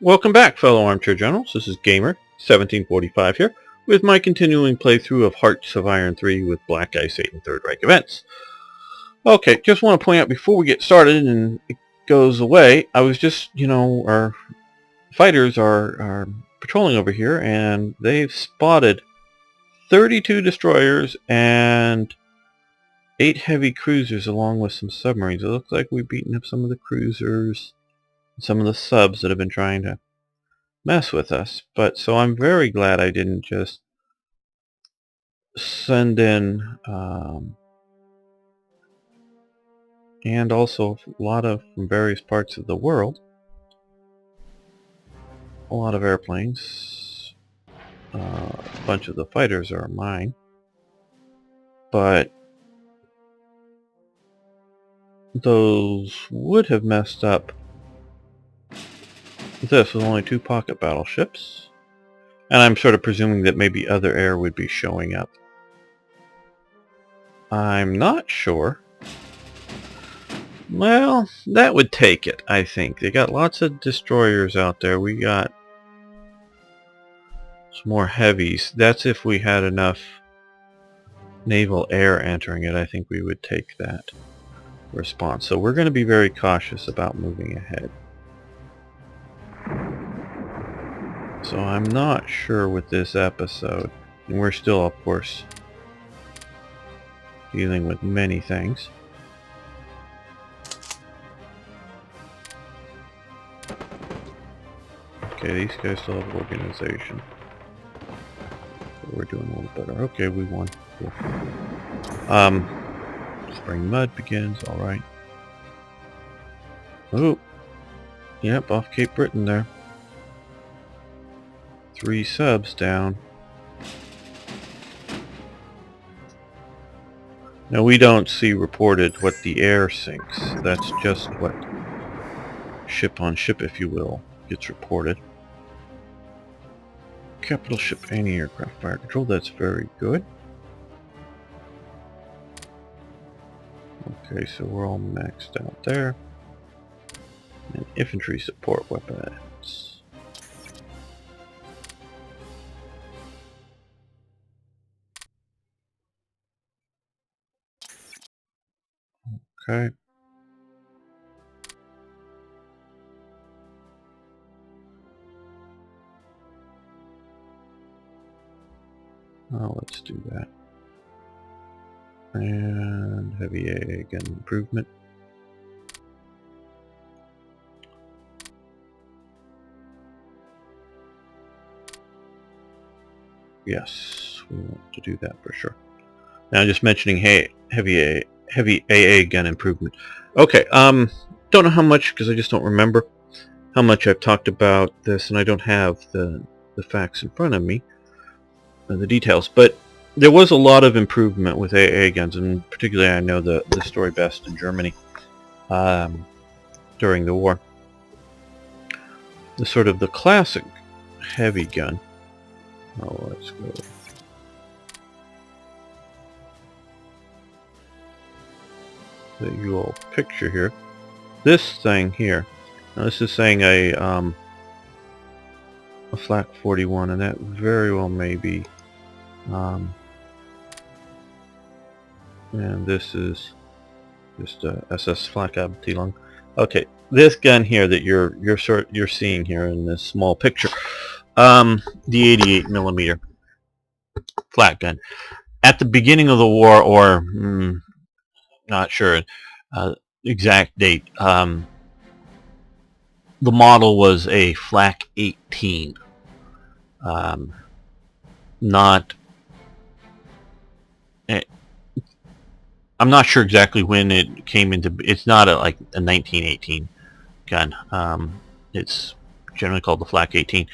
Welcome back, fellow armchair generals. This is Gamer 1745 here, with my continuing playthrough of Hearts of Iron 3 with Black Ice 8 and Third Reich events. Okay, just want to point out before we get started and it goes away, I was just, our fighters are patrolling over here, and they've spotted 32 destroyers and 8 heavy cruisers along with some submarines. It looks like we've beaten up some of the cruisers, some of the subs that have been trying to mess with us. But so I'm very glad I didn't just send in and also a lot of from various parts of the world, a lot of airplanes. A bunch of the fighters are mine, but those would have messed up this with only 2 pocket battleships, and I'm sort of presuming that maybe other air would be showing up. I'm not sure. Well, that would take it, I think. They got lots of destroyers out there. We got some more heavies. That's if we had enough naval air entering it. I think we would take that response. So we're going to be very cautious about moving ahead. So I'm not sure with this episode, and we're still, of course, dealing with many things. Okay, these guys still have organization. So we're doing a little better. Okay, we won. Cool. Spring mud begins, alright. Oh, yep, off Cape Breton there. 3 subs down. Now we don't see reported what the air sinks. That's just what ship on ship, if you will, gets reported. Capital ship anti-aircraft fire control, that's very good. Okay, so we're all maxed out there. And infantry support weapons. Okay. Well, let's do that. And heavy AA gun improvement. Yes, we want to do that for sure. Now, just mentioning heavy AA gun improvement. Okay, don't know how much, because I just don't remember how much I've talked about this, and I don't have the facts in front of me, the details, but there was a lot of improvement with AA guns, and particularly I know the story best in Germany during the war. The sort of the classic heavy gun. Oh, let's go. That you all picture here. This thing here. Now this is saying a Flak 41, and that very well may be. And this is just a SS Flak Abteilung. Okay, this gun here that you're seeing here in this small picture, the 88mm flak gun. At the beginning of the war, or not sure exact date, the model was a Flak 18. I'm not sure exactly when it came into. It's not like a 1918 gun. It's generally called the Flak 18.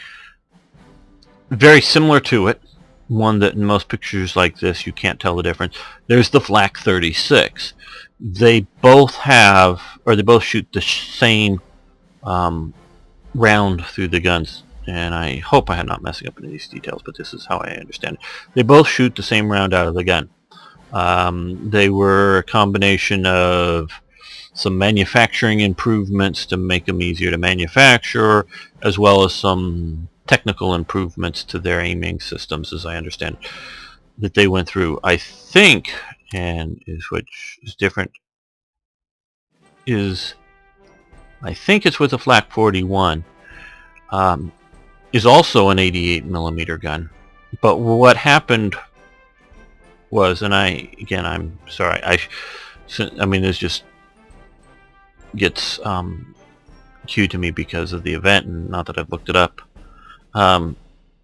Very similar to it. One that in most pictures like this you can't tell the difference. There's the Flak 36. They both have, or they both shoot the same round through the guns. And I hope I'm not messing up any of these details, but this is how I understand it. They both shoot the same round out of the gun. They were a combination of some manufacturing improvements to make them easier to manufacture, as well as some technical improvements to their aiming systems, as I understand it, that they went through. I think, and which is different, is I think it's with the Flak 41, is also an 88 millimeter gun. But what happened was, and I'm sorry, I mean, this just gets cued to me because of the event, and not that I've looked it up,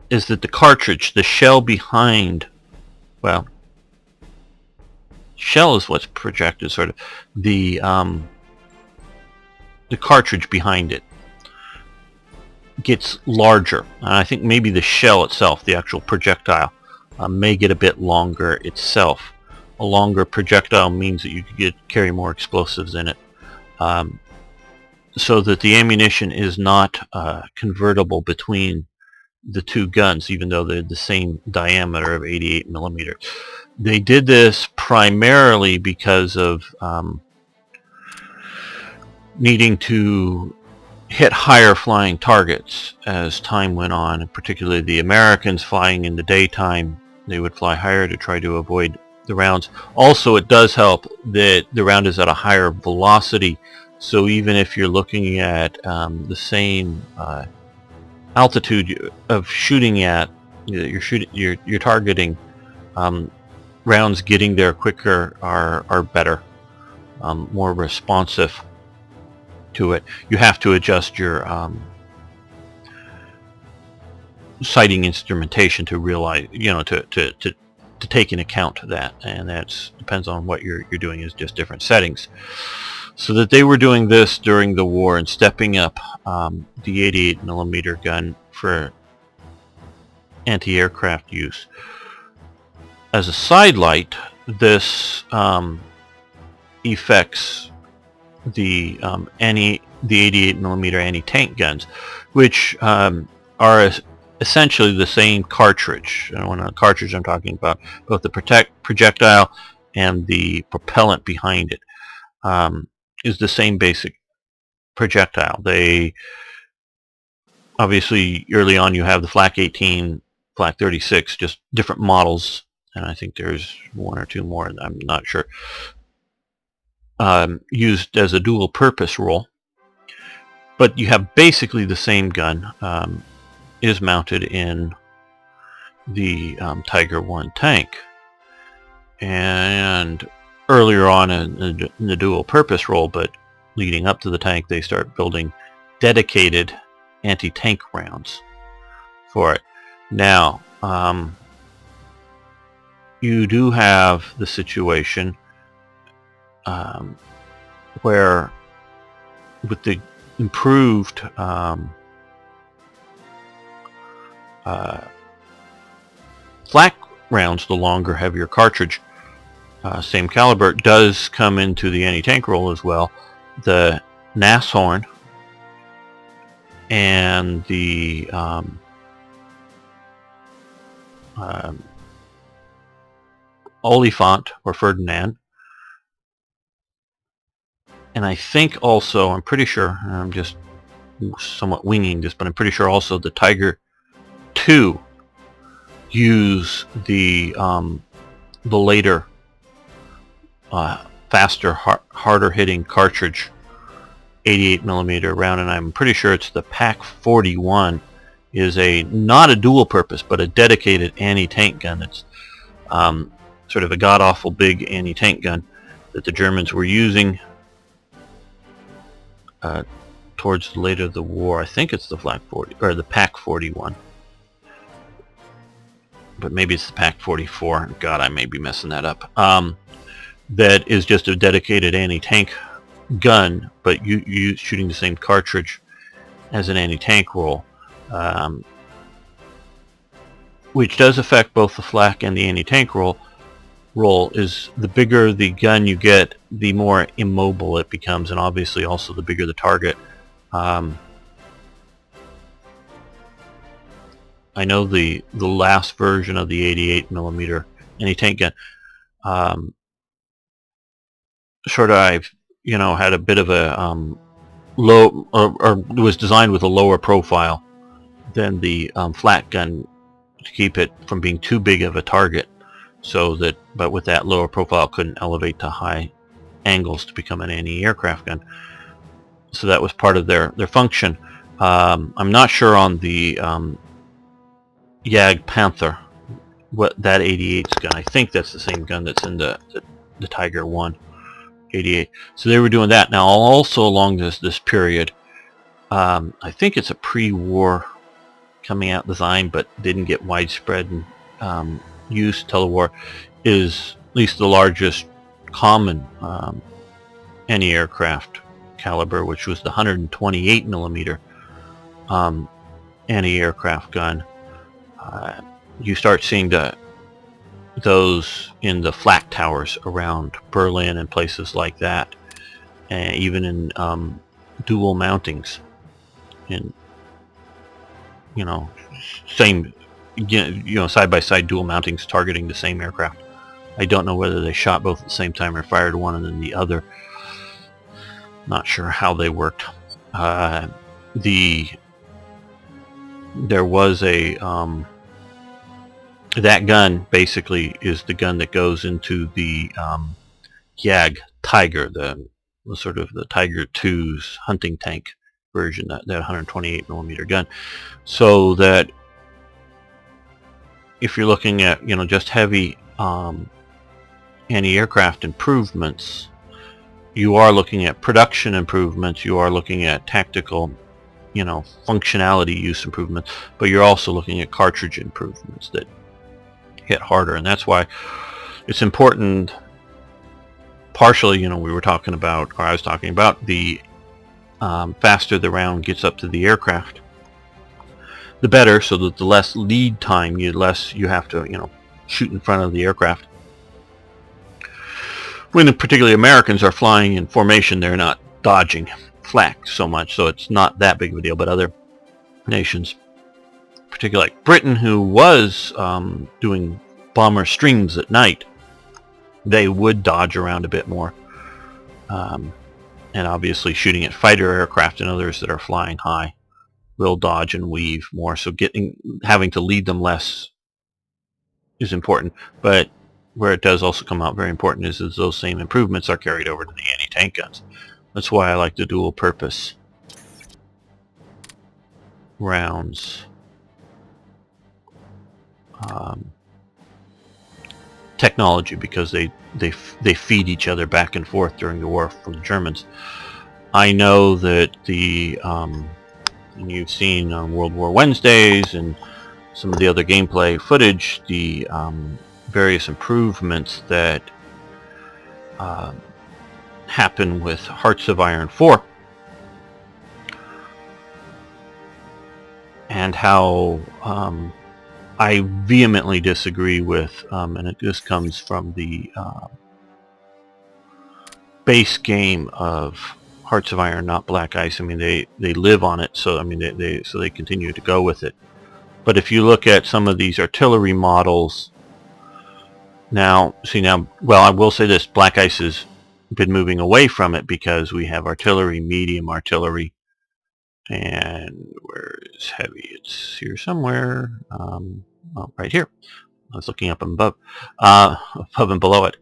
is that the cartridge, the shell behind, well, shell is what's projected, sort of, the cartridge behind it gets larger. And I think maybe the shell itself, the actual projectile, may get a bit longer itself. A longer projectile means that you could carry more explosives in it, so that the ammunition is not convertible between the two guns, even though they're the same diameter of 88 millimeters. They did this primarily because of needing to hit higher flying targets as time went on, and particularly the Americans flying in the daytime. They would fly higher to try to avoid the rounds. Also, it does help that the round is at a higher velocity, so even if you're looking at the same altitude of shooting at, you're targeting, rounds getting there quicker are better, more responsive to it. You have to adjust your sighting instrumentation to realize, to take into account that, and that depends on what you're doing, is just different settings. So that they were doing this during the war and stepping up the 88 millimeter gun for anti-aircraft use. As a sidelight, this affects the 88 millimeter anti-tank guns, which are essentially the same cartridge. And when a cartridge, I'm talking about both the projectile and the propellant behind it, is the same basic projectile. They obviously, early on, you have the Flak 18, Flak 36, just different models, and I think there's one or two more, I'm not sure, used as a dual purpose role. But you have basically the same gun, is mounted in the Tiger 1 tank. And earlier on in the dual purpose role, but leading up to the tank, they start building dedicated anti-tank rounds for it. Now, you do have the situation where, with the improved flak rounds, the longer, heavier cartridge, same caliber, does come into the anti-tank role as well. The Nashorn and the Oliphant or Ferdinand, and I think also, I'm pretty sure, I'm just somewhat winging this, but I'm pretty sure also the Tiger 2 use the later, faster, harder hitting cartridge 88 millimeter round, and I'm pretty sure it's the Pak 41 is not a dual purpose, but a dedicated anti-tank gun. It's sort of a god-awful big anti-tank gun that the Germans were using towards later the war. I think it's the Flak 40 or the Pak 41, but maybe it's the Pak 44. God, I may be messing that up. That is just a dedicated anti-tank gun, but you shooting the same cartridge as an anti-tank role, which does affect both the flak and the anti-tank role. Is the bigger the gun you get, the more immobile it becomes, and obviously also the bigger the target. I know the last version of the 88 millimeter anti-tank gun, I've had a bit of a low, or was designed with a lower profile than the flat gun to keep it from being too big of a target, so that, but with that lower profile, couldn't elevate to high angles to become an anti-aircraft gun. So that was part of their function. I'm not sure on the Jag Panther what that 88's gun. I think that's the same gun that's in the Tiger 1 88. So they were doing that. Now also along this period, I think it's a pre-war coming out design, but didn't get widespread use till the war, is at least the largest common anti-aircraft caliber, which was the 128 millimeter anti-aircraft gun. You start seeing those in the flak towers around Berlin and places like that, and even in dual mountings, in same side by side dual mountings targeting the same aircraft. I don't know whether they shot both at the same time or fired one and then the other. Not sure how they worked. There was a that gun basically is the gun that goes into the Jag Tiger, the sort of the Tiger 2's hunting tank version, that 128 millimeter gun. So that if you're looking at just heavy anti-aircraft improvements, you are looking at production improvements, you are looking at tactical functionality use improvements, but you're also looking at cartridge improvements that hit harder. And that's why it's important, partially, we were talking about, or I was talking about, the faster the round gets up to the aircraft, the better, so that the less lead time, less you have to shoot in front of the aircraft. When particularly Americans are flying in formation, they're not dodging flak so much, so it's not that big of a deal. But other nations, particularly like Britain, who was doing bomber streams at night, they would dodge around a bit more, and obviously shooting at fighter aircraft and others that are flying high will dodge and weave more, so having to lead them less is important. But where it does also come out very important is those same improvements are carried over to the anti-tank guns. That's why I like the dual purpose rounds technology, because they feed each other back and forth during the war from the Germans. I know that and you've seen on World War Wednesdays and some of the other gameplay footage, the various improvements that happen with Hearts of Iron 4, and how I vehemently disagree with, and this comes from the base game of Hearts of Iron, not Black Ice. I mean, they live on it, so I mean they continue to go with it. But if you look at some of these artillery models now, well, I will say this: Black Ice has been moving away from it because we have artillery, medium artillery, and where is heavy? It's here somewhere. Right here. I was looking up and above and below it.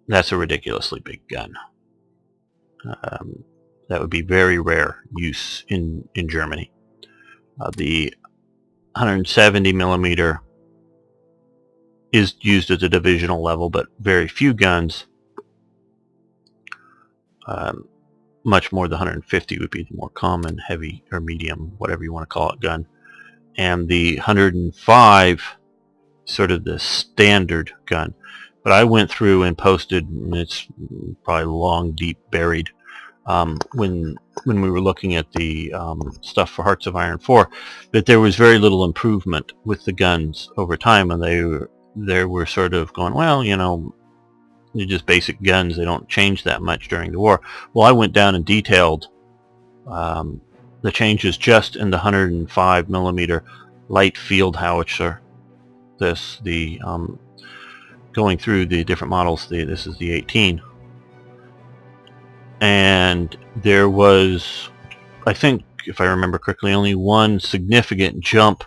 That's a ridiculously big gun. That would be very rare use in Germany. The 170 millimeter is used at the divisional level, but very few guns. Much more the 150 would be the more common heavy or medium, whatever you want to call it, gun. And the 105, sort of the standard gun. But I went through and posted, and it's probably long, deep buried, when we were looking at the stuff for Hearts of Iron 4, that there was very little improvement with the guns over time, and they were sort of going, well, they're just basic guns, they don't change that much during the war. Well, I went down and detailed the changes just in the 105 millimeter light field howitzer, the going through the different models. This is the 18, and there was, I think, if I remember correctly, only one significant jump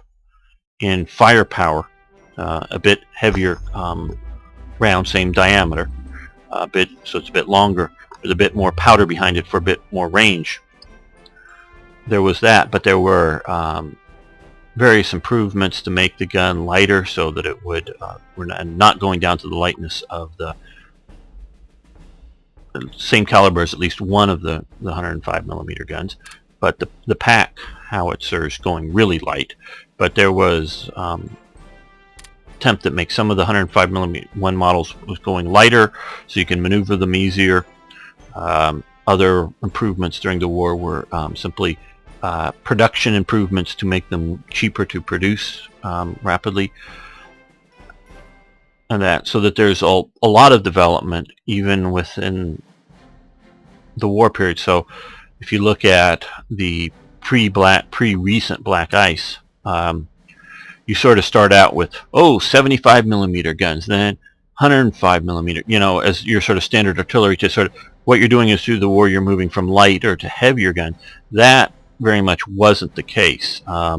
in firepower, a bit heavier round, same diameter, so it's a bit longer. There's a bit more powder behind it for a bit more range. There was that, but there were various improvements to make the gun lighter so that it would, we're not going down to the lightness of the same caliber as at least one of the 105 millimeter guns, but the pack howitzers going really light. But there was attempt that makes some of the 105 millimeter one models was going lighter so you can maneuver them easier. Other improvements during the war were simply production improvements to make them cheaper to produce rapidly, and that, so that there's a lot of development even within the war period. So if you look at the pre-recent black ice, you sort of start out with 75 millimeter guns, then 105 millimeter, as your sort of standard artillery. Just sort of what you're doing is through the war you're moving from lighter to heavier guns. That very much wasn't the case. A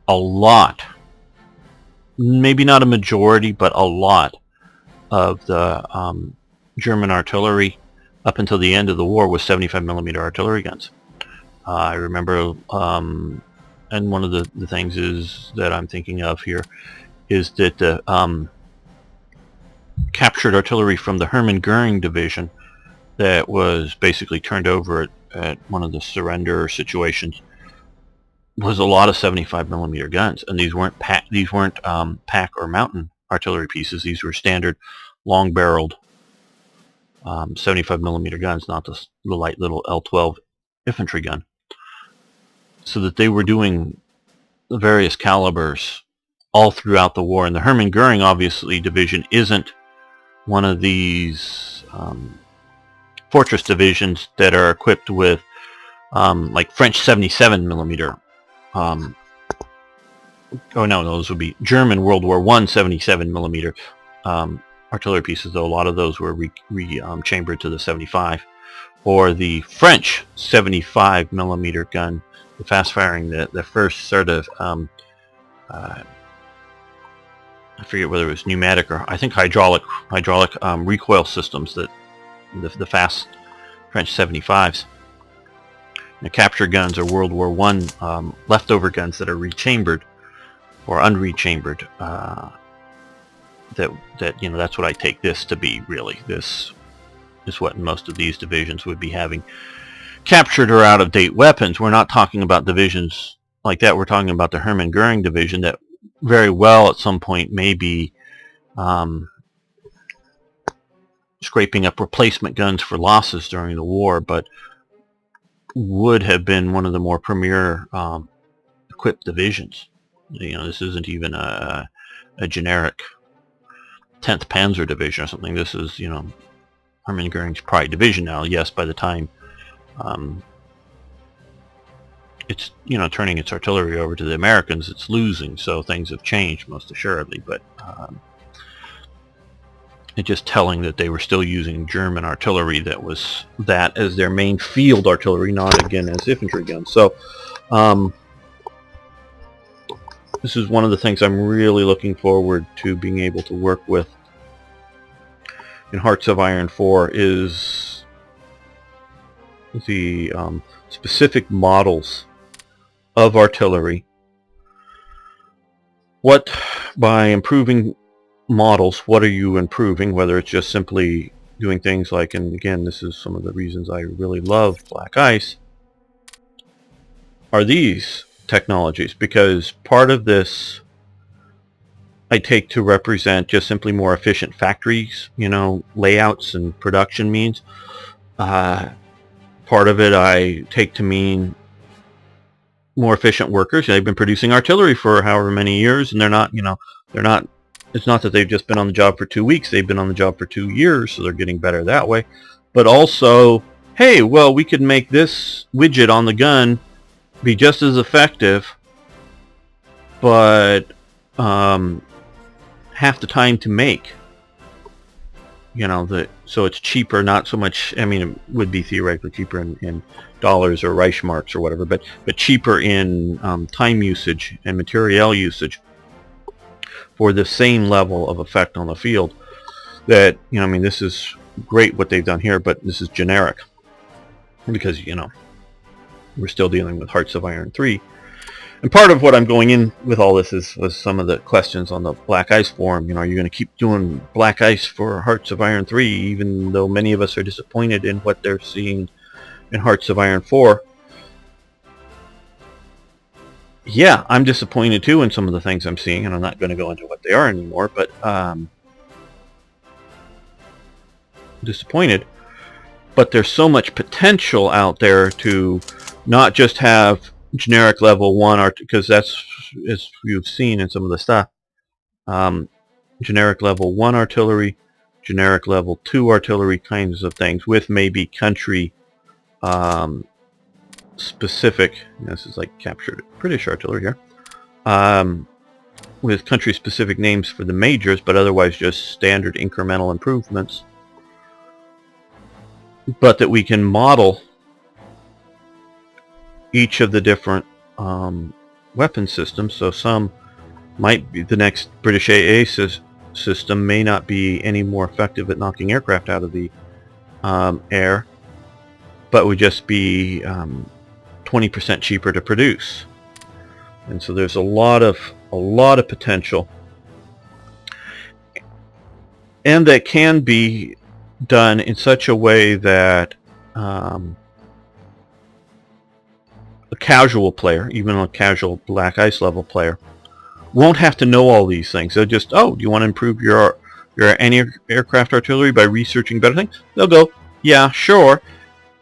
lot, maybe not a majority, but a lot of the German artillery up until the end of the war was 75 millimeter artillery guns. I remember, and one of the things is that I'm thinking of here is that the captured artillery from the Hermann Goering division that was basically turned over at one of the surrender situations was a lot of 75 millimeter guns, and these weren't pack or mountain artillery pieces. These were standard long-barreled 75 millimeter guns, not the light little L12 infantry gun. So that they were doing the various calibers all throughout the war. And the Hermann Goering, obviously, division isn't one of these fortress divisions that are equipped with like French 77 millimeter. Those would be German World War I 77 millimeter artillery pieces, though a lot of those were chambered to the 75. Or the French 75 millimeter gun, the fast firing, the first sort of I forget whether it was pneumatic or I think hydraulic recoil systems, that the fast French 75s. The capture guns are World War I leftover guns that are rechambered or unrechambered. That's what I take this to be, really. This is what most of these divisions would be having. Captured or out-of-date weapons. We're not talking about divisions like that. We're talking about the Hermann Goering division that very well at some point may be scraping up replacement guns for losses during the war, but would have been one of the more premier equipped divisions. This isn't even a generic 10th Panzer Division or something. This is, Hermann Goering's Pride Division now. Yes, by the time it's, turning its artillery over to the Americans, it's losing, so things have changed most assuredly, but it's just telling that they were still using German artillery that was that as their main field artillery, not again as infantry guns. So this is one of the things I'm really looking forward to being able to work with in Hearts of Iron 4 is the specific models of artillery. What, by improving models, what are you improving? Whether it's just simply doing things like, and again, this is some of the reasons I really love Black Ice, are these technologies, because part of this I take to represent just simply more efficient factories, layouts and production means. Part of it I take to mean more efficient workers. They've been producing artillery for however many years, and they're not, it's not that they've just been on the job for 2 weeks. They've been on the job for 2 years, so they're getting better that way. But also, hey, well, we could make this widget on the gun be just as effective, but half the time to make. So it's cheaper, not so much, I mean, it would be theoretically cheaper in dollars or Reich marks or whatever, but cheaper in time usage and material usage for the same level of effect on the field. That, I mean, this is great what they've done here, but this is generic because, we're still dealing with Hearts of Iron 3. And part of what I'm going in with all this was some of the questions on the Black Ice forum. Are you going to keep doing Black Ice for Hearts of Iron 3, even though many of us are disappointed in what they're seeing in Hearts of Iron 4? Yeah, I'm disappointed too in some of the things I'm seeing, and I'm not going to go into what they are anymore, but disappointed. But there's so much potential out there to not just have generic level 1 art, because that's, as you've seen in some of the stuff, generic level 1 artillery, generic level 2 artillery kinds of things, with maybe country specific, this is like captured British artillery here, with country specific names for the majors, but otherwise just standard incremental improvements, but that we can model each of the different weapon systems. So some might be, the next British AA system may not be any more effective at knocking aircraft out of the air, but would just be 20% cheaper to produce. And so there's a lot of potential, and that can be done in such a way that a casual player, even a casual Black Ice level player, won't have to know all these things. They'll just, do you want to improve your anti-aircraft artillery by researching better things? They'll go, yeah, sure.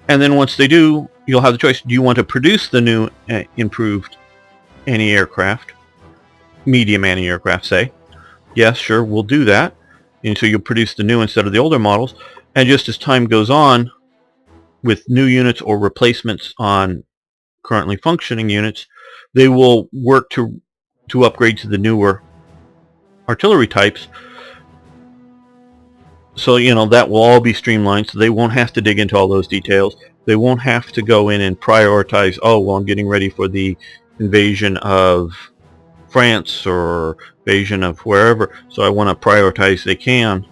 And then once they do, you'll have the choice. Do you want to produce the new improved anti-aircraft, medium anti-aircraft, say? Yes, sure, we'll do that. And so you'll produce the new instead of the older models. And just as time goes on, with new units or replacements on currently functioning units, they will work to upgrade to the newer artillery types. So, that will all be streamlined, so they won't have to dig into all those details. They won't have to go in and prioritize, I'm getting ready for the invasion of France or invasion of wherever, so I want to prioritize. They can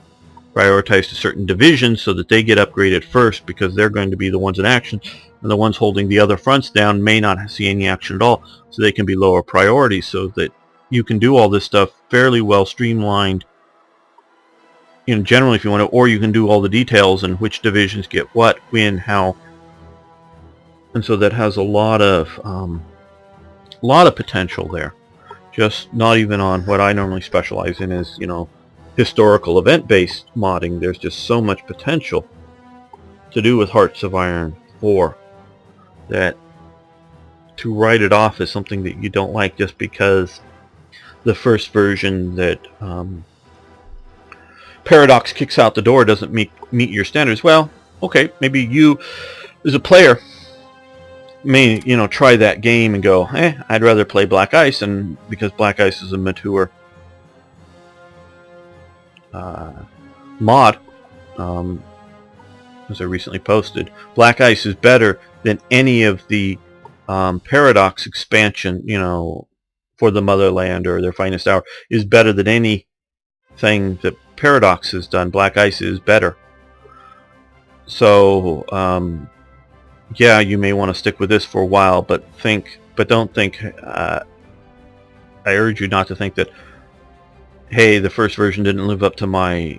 prioritize to certain divisions so that they get upgraded first, because they're going to be the ones in action, and the ones holding the other fronts down may not see any action at all, so they can be lower priority, so that you can do all this stuff fairly well streamlined, generally, if you want to, or you can do all the details and which divisions get what, when, how, and so that has a lot of potential there. Just not even on what I normally specialize in is, historical event-based modding. There's just so much potential to do with Hearts of Iron 4 that to write it off as something that you don't like just because the first version that Paradox kicks out the door doesn't meet your standards. Well, okay, maybe you as a player may try that game and go, I'd rather play Black Ice, and because Black Ice is a mature mod, as I recently posted, Black Ice is better than any of the Paradox expansion, for the Motherland or their Finest Hour, is better than anything that Paradox has done. Black Ice is better. So yeah, you may want to stick with this for a while, but don't think, I urge you not to think that, hey, the first version didn't live up to my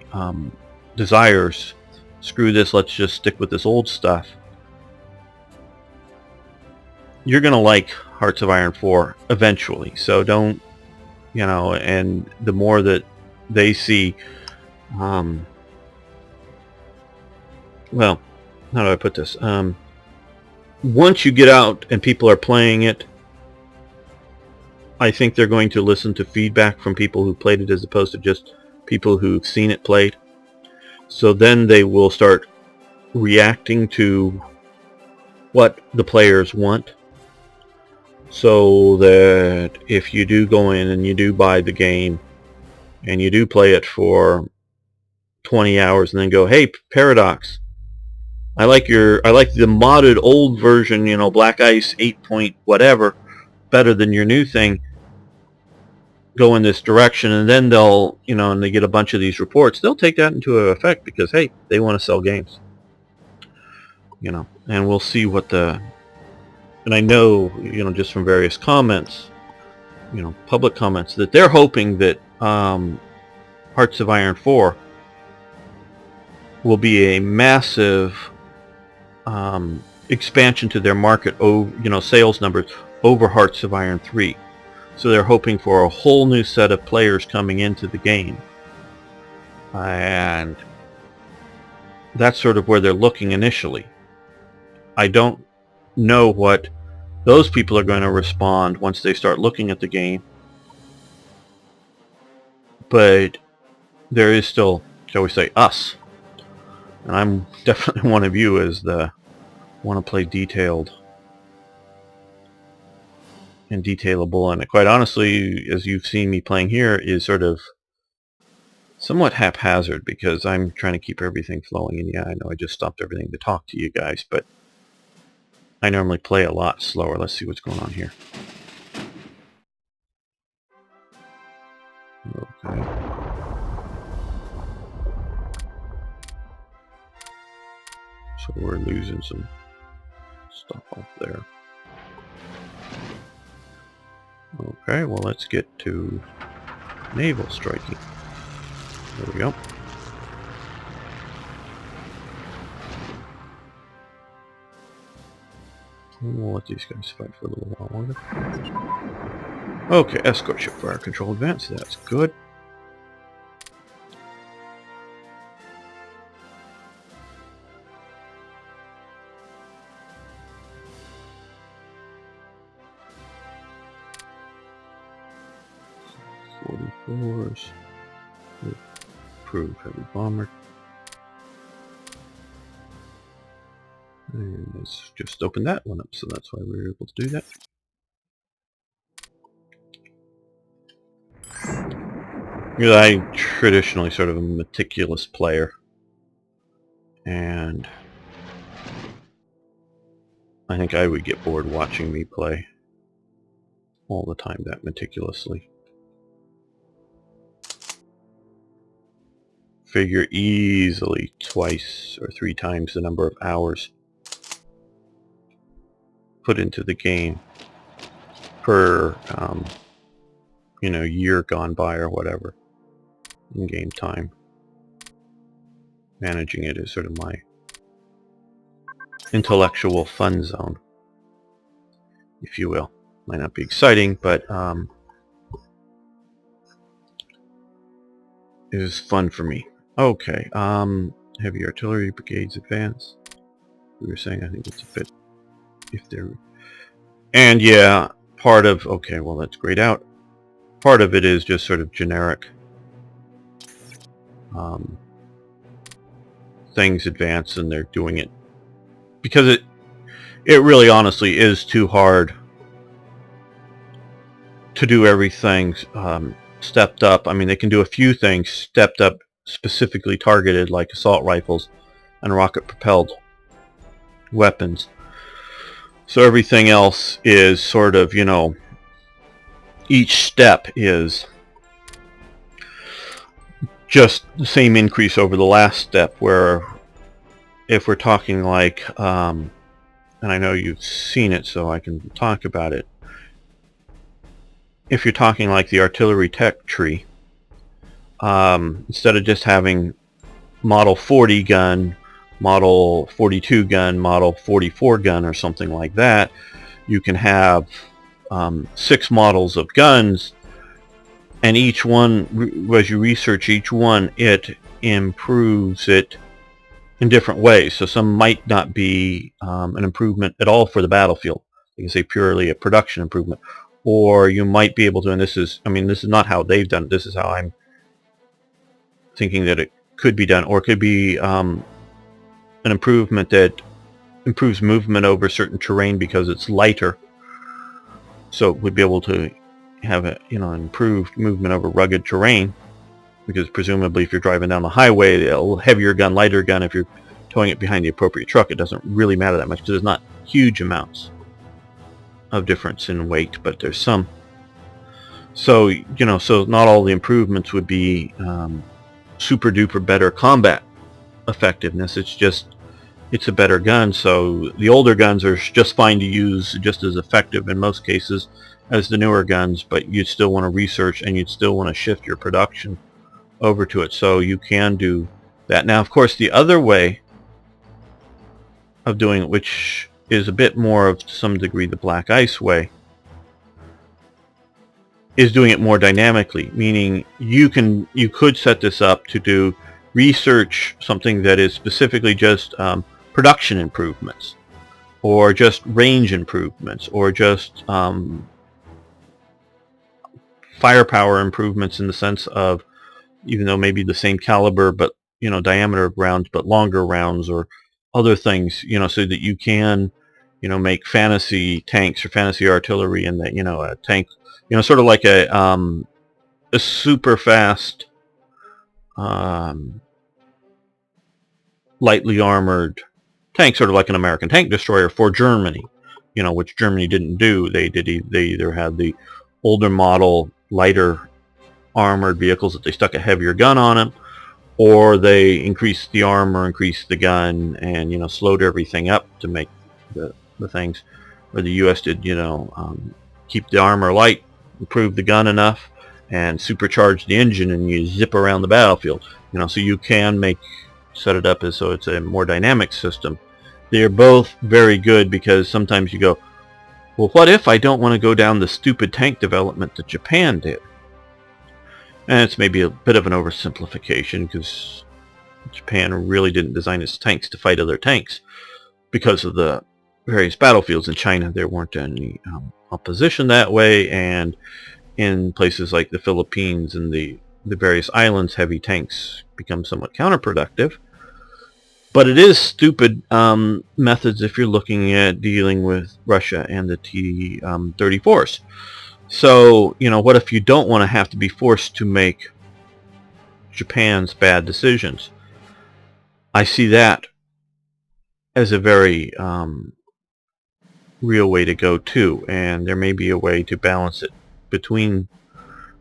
desires, screw this, let's just stick with this old stuff. You're going to like Hearts of Iron 4 eventually, so don't, and the more that they see, well, how do I put this? Once you get out and people are playing it, I think they're going to listen to feedback from people who played it as opposed to just people who've seen it played. So then they will start reacting to what the players want. So that if you do go in and you do buy the game, and you do play it for 20 hours and then go, hey, Paradox, I like the modded old version, you know, Black Ice 8 point whatever, better than your new thing. Go in this direction, and then they'll, you know, and they get a bunch of these reports, they'll take that into effect because, hey, they want to sell games, you know. And we'll see what the, and I know, you know, just from various comments, you know, public comments, that they're hoping that Hearts of Iron 4 will be a massive expansion to their market, you know, sales numbers over Hearts of Iron 3. So they're hoping for a whole new set of players coming into the game. And that's sort of where they're looking initially. I don't know what those people are going to respond once they start looking at the game. But there is still, shall we say, us. And I'm definitely one of you as the want to play detailed and detailable, and quite honestly, as you've seen me playing here, is sort of somewhat haphazard because I'm trying to keep everything flowing. And yeah, I know I just stopped everything to talk to you guys, but I normally play a lot slower. Let's see what's going on here. Okay. So we're losing some stuff up there. Okay, well, let's get to naval striking. There we go. We'll let these guys fight for a little while longer. Okay, escort ship fire control advance. That's good. .44s. Approved heavy bomber. And let's just open that one up, so that's why we were able to do that. Because I'm traditionally sort of a meticulous player, and I think I would get bored watching me play all the time that meticulously. Figure easily twice or 3 times the number of hours put into the game per you know, year gone by or whatever in game time. Managing it is sort of my intellectual fun zone, if you will. Might not be exciting, but it is fun for me. Okay, heavy artillery brigades advance. We were saying I think it's a bit, if they're, and yeah, part of, okay, well, that's grayed out. Part of it is just sort of generic things advance, and they're doing it because it really honestly is too hard to do everything stepped up. I mean, they can do a few things stepped up, specifically targeted, like assault rifles and rocket propelled weapons. So everything else is sort of, you know, each step is just the same increase over the last step, where if we're talking like, and I know you've seen it so I can talk about it, if you're talking like the artillery tech tree, instead of just having model 40 gun, model 42 gun, model 44 gun or something like that, you can have 6 models of guns, and each one, as you research each one, it improves it in different ways. So some might not be an improvement at all for the battlefield. You can say purely a production improvement. Or you might be able to, and this is, I mean, this is not how they've done it, this is how I'm thinking that it could be done, or it could be an improvement that improves movement over certain terrain because it's lighter. So we'd be able to have a, you know, improved movement over rugged terrain, because presumably if you're driving down the highway, a heavier gun, lighter gun, if you're towing it behind the appropriate truck, it doesn't really matter that much because there's not huge amounts of difference in weight, but there's some. So, so not all the improvements would be super duper better combat effectiveness. It's a better gun. So the older guns are just fine to use, just as effective in most cases as the newer guns, but you'd still want to research and you'd still want to shift your production over to it. So you can do that. Now, of course, the other way of doing it, which is a bit more of, to some degree, the black ice way, is doing it more dynamically, meaning you could set this up to do research, something that is specifically just production improvements, or just range improvements, or just firepower improvements, in the sense of, even though maybe the same caliber but diameter of rounds but longer rounds, or other things, so that you can make fantasy tanks or fantasy artillery, and that a tank, sort of like a super fast lightly armored tank, sort of like an American tank destroyer for Germany, which Germany didn't do. They either had the older model lighter armored vehicles that they stuck a heavier gun on them, or they increased the armor, increased the gun, and slowed everything up to make the things. Where the U.S. did keep the armor light, improve the gun enough, and supercharge the engine, and you zip around the battlefield. So you can set it up as so it's a more dynamic system. They're both very good, because sometimes you go, well, what if I don't want to go down the stupid tank development that Japan did? And it's maybe a bit of an oversimplification, because Japan really didn't design its tanks to fight other tanks. Because of the various battlefields in China, there weren't any opposition that way, and in places like the Philippines and the various islands, heavy tanks become somewhat counterproductive. But it is stupid methods if you're looking at dealing with Russia and the T-34s. So, what if you don't want to have to be forced to make Japan's bad decisions? I see that as a very real way to go too, and there may be a way to balance it between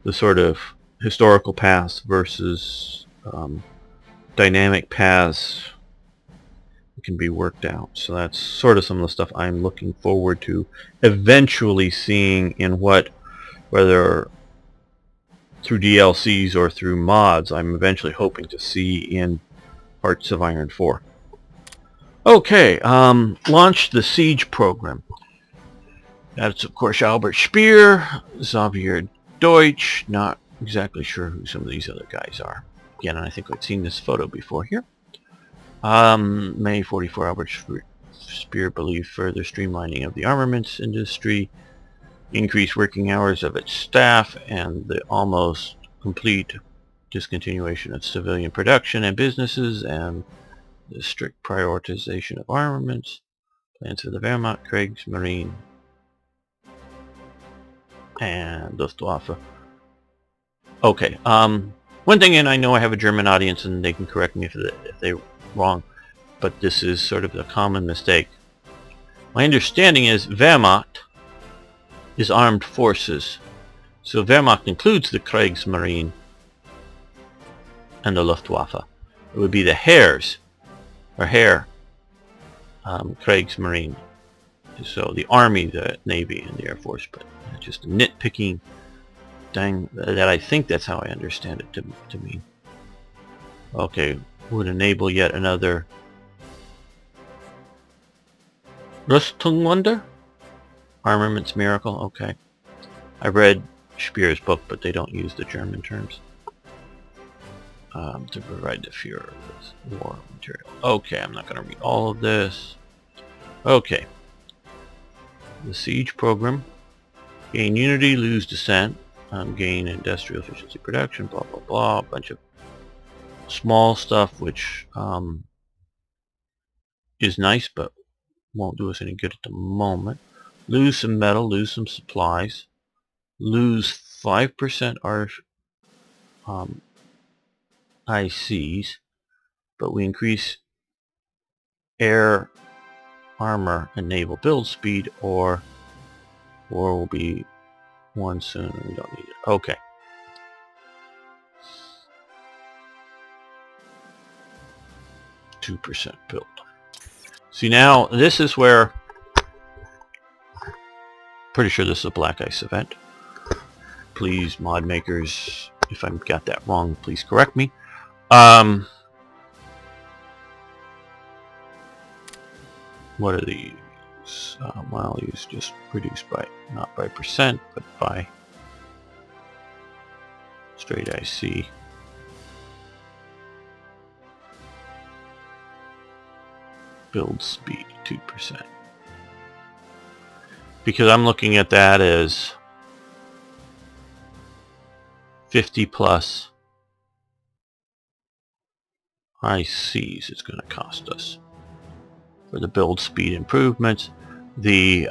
the sort of historical paths versus dynamic paths that can be worked out. So that's sort of some of the stuff I'm looking forward to eventually seeing in whether through DLCs or through mods, I'm eventually hoping to see in Hearts of Iron 4. Okay, launch the Siege program. That's, of course, Albert Speer, Xavier Deutsch. Not exactly sure who some of these other guys are. Again, I think I've seen this photo before here. May 44, Albert Speer believed further streamlining of the armaments industry, increased working hours of its staff, and the almost complete discontinuation of civilian production and businesses, and the strict prioritization of armaments, plans for the Wehrmacht, Kriegsmarine, and Luftwaffe. Okay, one thing, and I know I have a German audience and they can correct me if they're wrong, but this is sort of a common mistake. My understanding is Wehrmacht is armed forces. So Wehrmacht includes the Kriegsmarine and the Luftwaffe. It would be the Heers, or Heer, Kriegsmarine. So the Army, the Navy, and the Air Force, but just nitpicking thing that I think that's how I understand it to mean. Okay, would enable yet another Rüstungswunder? Armaments miracle? Okay. I read Speer's book, but they don't use the German terms. To provide the Führer with war material. Okay, I'm not going to read all of this. Okay. The Siege program. Gain unity, lose dissent. Gain industrial efficiency production, blah blah blah. A bunch of small stuff which is nice but won't do us any good at the moment. Lose some metal, lose some supplies. Lose 5% ICs, but we increase air, armor, and naval build speed, or will be one soon. We don't need it. Okay. %2 build. See, now this is where, pretty sure this is a black ice event. Please, mod makers, if I've got that wrong, please correct me. What are these? Well, these just produced by, not by percent, but by straight IC. Build speed 2%. Because I'm looking at that as 50 plus ICs it's going to cost us for the build speed improvements. The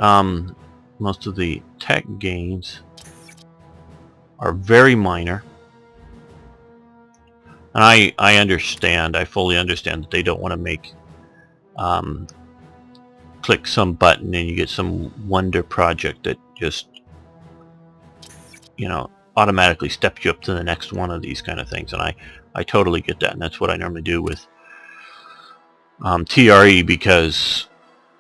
most of the tech gains are very minor. And I understand, I fully understand that they don't want to make click some button and you get some wonder project that just, you know, automatically steps you up to the next one of these kind of things. And I totally get that, and that's what I normally do with TRE, because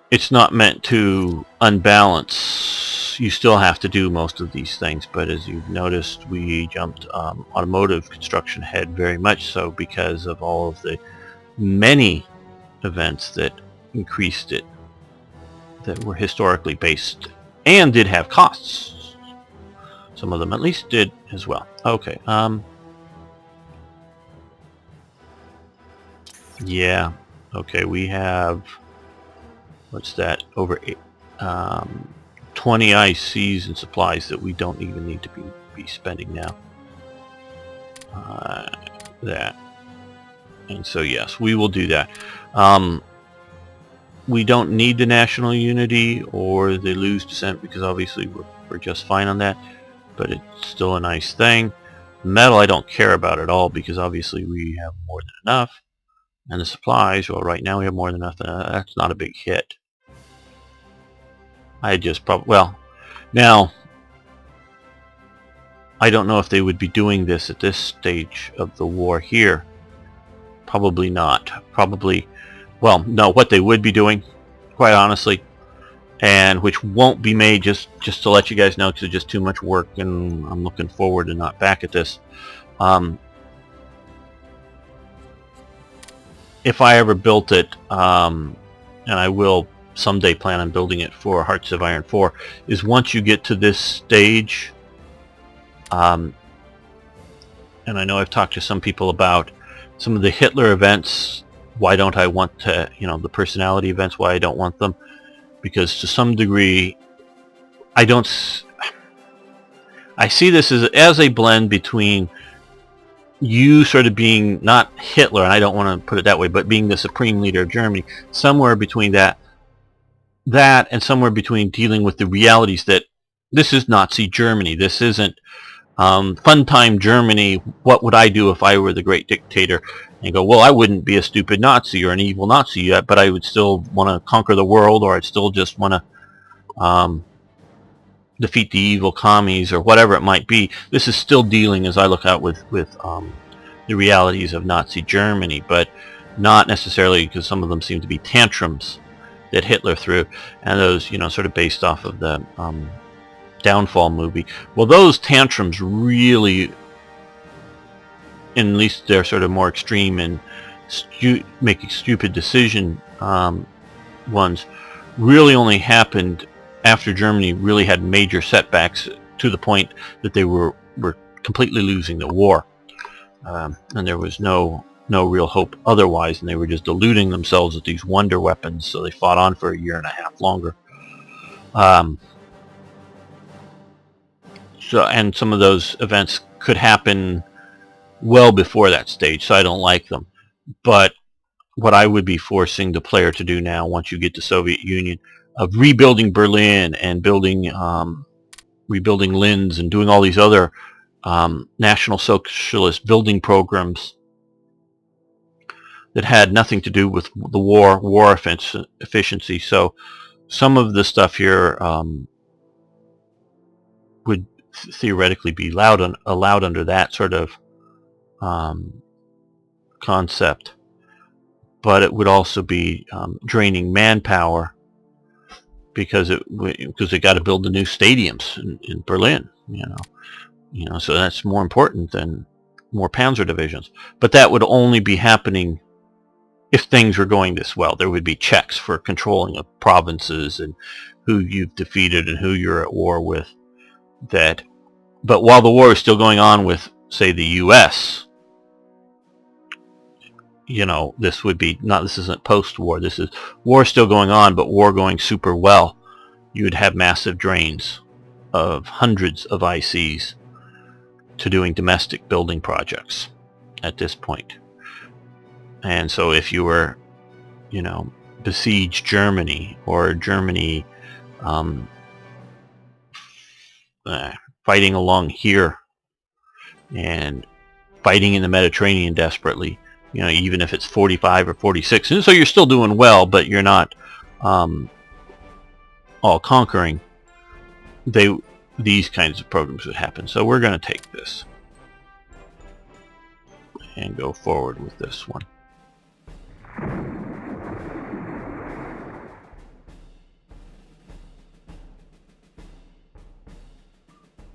it's not meant to unbalance. You still have to do most of these things, but as you've noticed, we jumped automotive construction ahead very much so because of all of the many events that increased it, that were historically based and did have costs. Some of them at least did as well. Okay. Yeah. Okay, we have, what's that, over 20 ICs and supplies that we don't even need to be spending now. That. And so yes, we will do that. We don't need the national unity or the lose descent, because obviously we're just fine on that, but it's still a nice thing. Metal I don't care about at all, because obviously we have more than enough. And the supplies, well, right now we have more than enough. That's not a big hit. I just probably, well, now I don't know if they would be doing this at this stage of the war here. Probably not. Probably, well, no, what they would be doing, quite honestly, and which won't be made, just to let you guys know, because it's just too much work, and I'm looking forward to not back at this. If I ever built it, and I will someday plan on building it for Hearts of Iron 4, is once you get to this stage, and I know I've talked to some people about some of the Hitler events, why don't I want to, you know, the personality events, why I don't want them, because to some degree, I see this as a blend between you sort of being not Hitler, and I don't want to put it that way, but being the supreme leader of Germany, somewhere between that and somewhere between dealing with the realities that this is Nazi Germany. This isn't fun time Germany. What would I do if I were the great dictator? And go, well, I wouldn't be a stupid Nazi or an evil Nazi yet, but I would still want to conquer the world, or I'd still just want to defeat the evil commies, or whatever it might be. This is still dealing, as I look out, with the realities of Nazi Germany, but not necessarily, because some of them seem to be tantrums that Hitler threw, and those, you know, sort of based off of the Downfall movie. Well, those tantrums really, at least they're sort of more extreme and making stupid decision ones, really only happened after Germany really had major setbacks to the point that they were completely losing the war, and there was no real hope otherwise, and they were just deluding themselves with these wonder weapons, so they fought on for a year and a half longer. And some of those events could happen well before that stage, so I don't like them. But what I would be forcing the player to do now, once you get to Soviet Union, of rebuilding Berlin and rebuilding Linz and doing all these other National Socialist building programs, that had nothing to do with the war efficiency. So some of the stuff here would theoretically be allowed under that sort of concept, but it would also be draining manpower because they got to build the new stadiums in Berlin, so that's more important than more Panzer divisions. But that would only be happening if things were going this well. There would be checks for controlling of provinces and who you've defeated and who you're at war with. But while the war is still going on with, say, the U.S., this would be this isn't post-war. This is war still going on, but war going super well. You would have massive drains of hundreds of ICs to doing domestic building projects at this point. And so if you were, besiege Germany, or Germany fighting along here and fighting in the Mediterranean desperately, even if it's 45 or 46. And so you're still doing well, but you're not all conquering. These kinds of programs would happen. So we're going to take this and go forward with this one.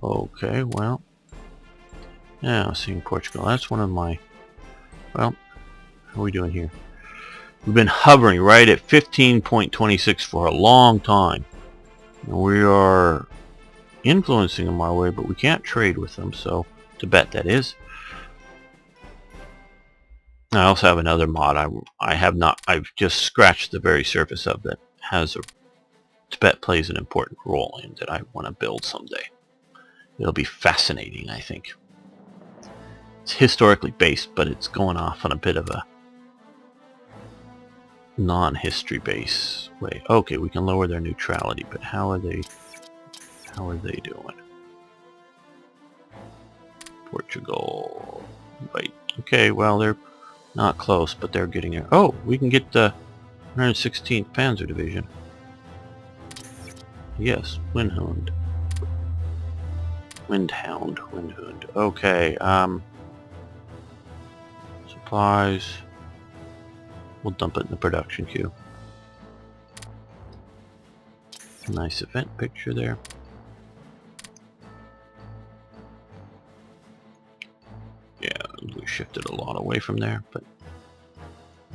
Okay, well, yeah, seeing Portugal. That's one of my, well, how are we doing here? We've been hovering right at 15.26 for a long time. And we are influencing them our way, but we can't trade with them, so Tibet, that is. I also have another mod I've just scratched the very surface of that has Tibet plays an important role in that I want to build someday. It'll be fascinating, I think. It's historically based, but it's going off on a bit of a non-history base way. Okay, we can lower their neutrality, but how are they doing? Portugal, right? Okay, well, they're not close, but they're getting there. Oh, we can get the 116th Panzer Division. Yes, Windhound. Okay, supplies. We'll dump it in the production queue. Nice event picture there. Yeah, we shifted a lot away from there, but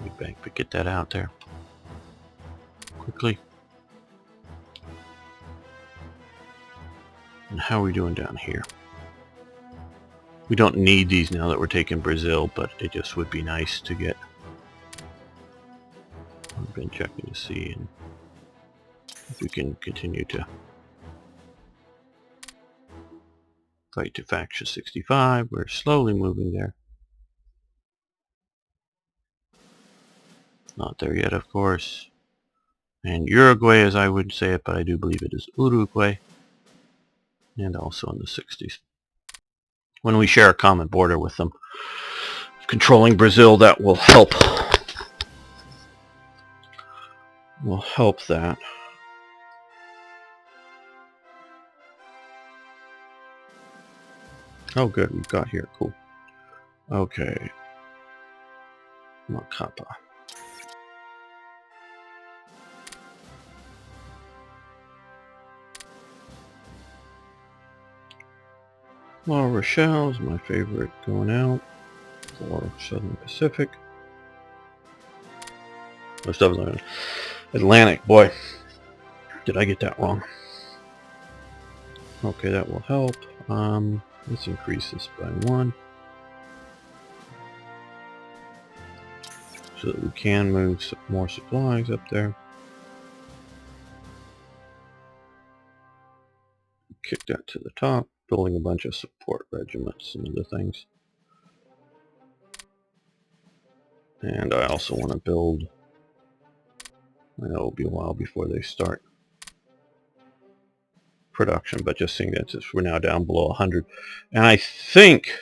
we could get that out there quickly. And how are we doing down here? We don't need these now that we're taking Brazil, but it just would be nice to get. I've been checking to see if we can continue to fight to faction 65. We're slowly moving there. Not there yet, of course. And Uruguay, as I would say it, but I do believe it is Uruguay. And also in the 60s. When we share a common border with them, controlling Brazil, that will help. Will help that. Oh good, we've got here, cool. Okay. Macapa. La Rochelle is my favorite going out for Southern Pacific. Or Southern Atlantic, boy. Did I get that wrong? Okay, that will help. Let's increase this by 1. So that we can move some more supplies up there. Kick that to the top, building a bunch of support regiments and other things. And I also want to build, I know it'll be a while before they start production, but just seeing that we're now down below 100. And I think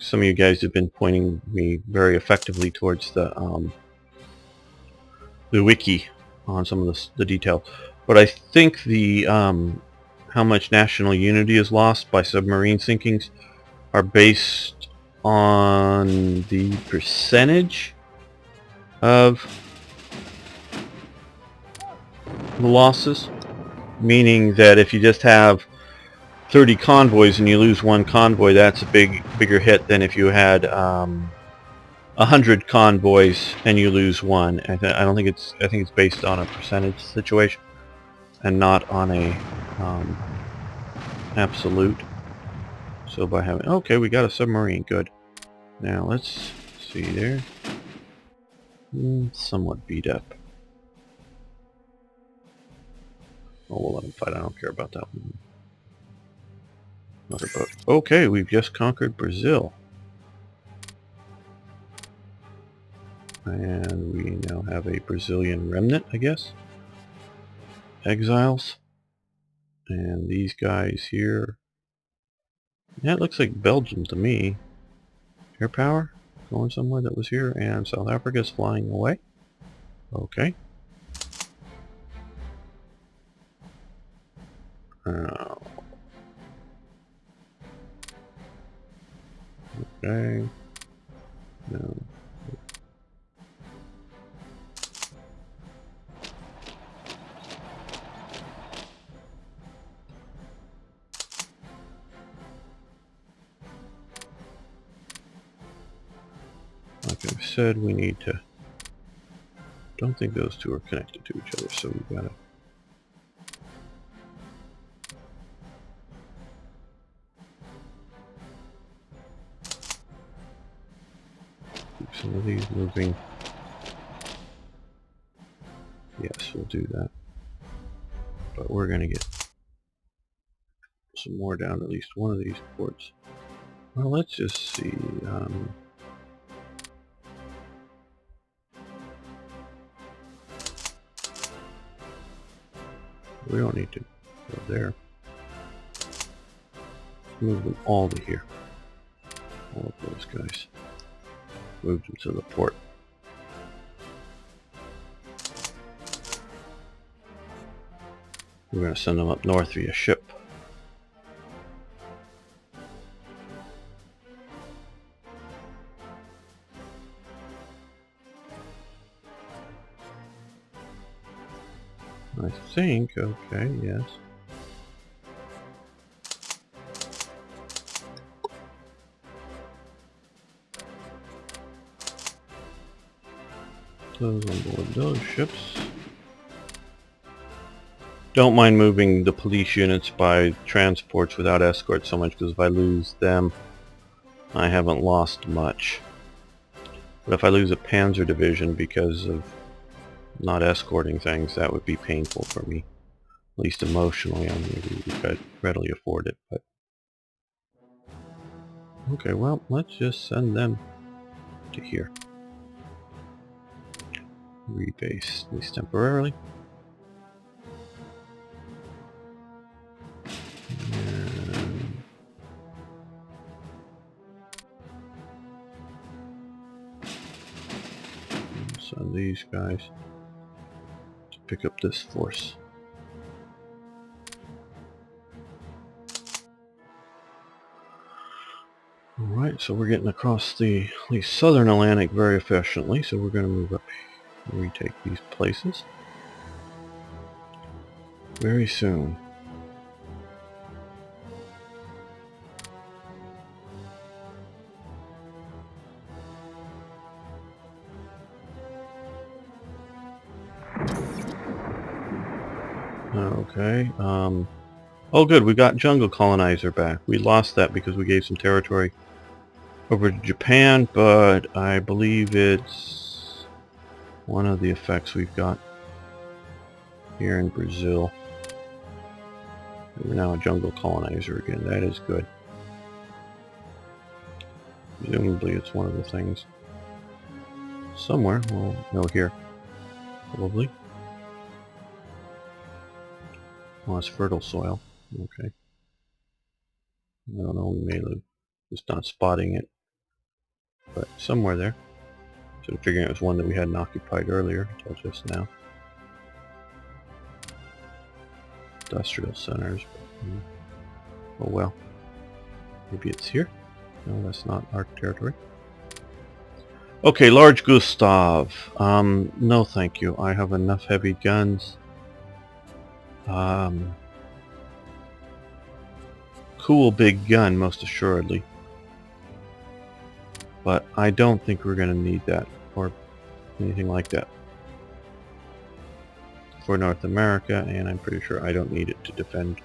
some of you guys have been pointing me very effectively towards the wiki on some of the detail. But I think the how much national unity is lost by submarine sinkings are based on the percentage of the losses, meaning that if you just have 30 convoys and you lose one convoy, that's a bigger hit than if you had 100 convoys and you lose one. I think it's based on a percentage situation and not on a absolute. So by having, okay, we got a submarine, good. Now let's see there. Somewhat beat up. Oh, we'll let him fight. I don't care about that one. Another boat. Okay, we've just conquered Brazil. And we now have a Brazilian remnant, I guess. Exiles. And these guys here. Yeah, it looks like Belgium to me. Air power going somewhere that was here. And South Africa's flying away. Okay. Okay. No. Like I said, we need to... Don't think those two are connected to each other, so we gotta... keep some of these moving. Yes, we'll do that. But we're gonna get some more down at least one of these ports. Well, let's just see. We don't need to go there. Move them all to here. All of those guys. Move them to the port. We're going to send them up north via ship. I think, okay, yes. Those on board those ships. Don't mind moving the police units by transports without escorts so much, because if I lose them, I haven't lost much. But if I lose a panzer division because of not escorting things, that would be painful for me. At least emotionally, I maybe could readily afford it. But okay, well, let's just send them to here. Rebase, at least temporarily. And send these guys to pick up this force. Alright, so we're getting across the at least southern Atlantic very efficiently, so we're going to move up and retake these places very soon. Okay, oh good, we got Jungle Colonizer back. We lost that because we gave some territory over to Japan, but I believe it's one of the effects we've got here in Brazil. We're now a Jungle Colonizer again. That is good. Presumably it's one of the things somewhere. Well, no, here. Probably. Oh, it's fertile soil. Okay. I don't know, we may have just not spotting it. but somewhere there. Sort of figuring it was one that we hadn't occupied earlier until just now. Industrial centers, but, oh well. Maybe it's here? No, that's not our territory. Okay, Large Gustav. No thank you. I have enough heavy guns. Cool big gun, most assuredly. But I don't think we're going to need that, or anything like that, for North America, and I'm pretty sure I don't need it to defend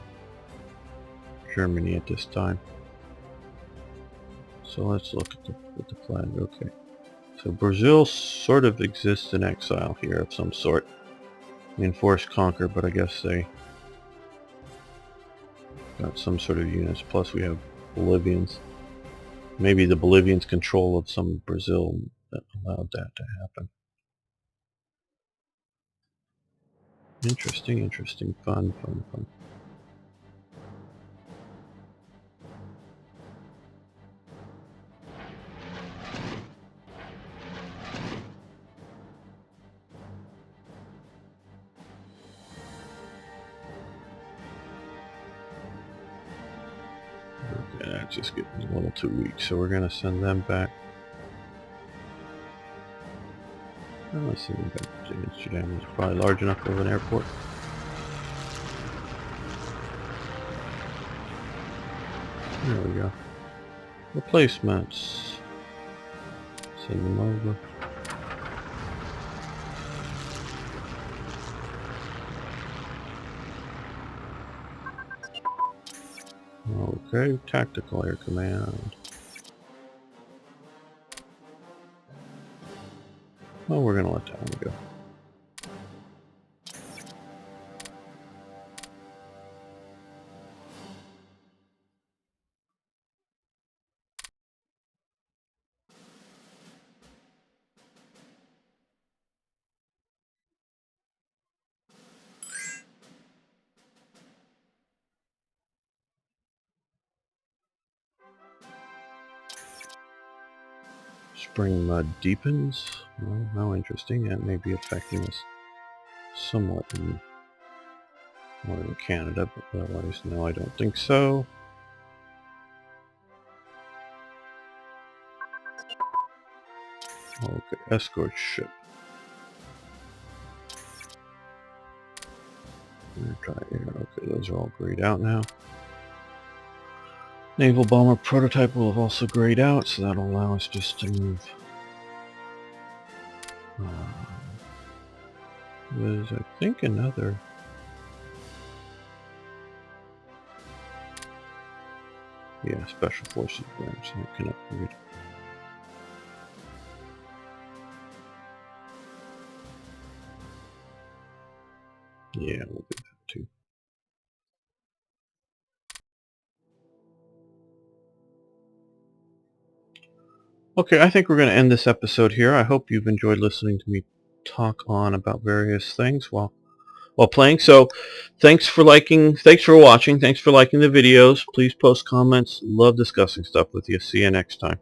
Germany at this time. So let's look at the flag. Okay. So Brazil sort of exists in exile here of some sort. Enforced conquer, but I guess they got some sort of units. Plus we have Bolivians. Maybe the Bolivians' control of some of Brazil that allowed that to happen. Interesting, interesting. Fun, fun, fun. Okay, that's just getting a little too weak, so we're going to send them back. Let's see, Amsterdam is probably large enough of an airport. There we go. Replacements. Send them over. Okay, Tactical Air Command. Well, we're going to let that one go. Spring mud deepens. Well, how interesting. That may be affecting us somewhat in northern Canada, but otherwise, no, I don't think so. Okay, escort ship. Okay, those are all grayed out now. Naval bomber prototype will have also grayed out, so that'll allow us just to move. There's, I think, another. Yeah, Special Forces branch, so I can upgrade. Yeah, we'll do that too. Okay, I think we're going to end this episode here. I hope you've enjoyed listening to me talk on about various things while playing. So, thanks for watching, thanks for liking the videos. Please post comments. Love discussing stuff with you. See you next time.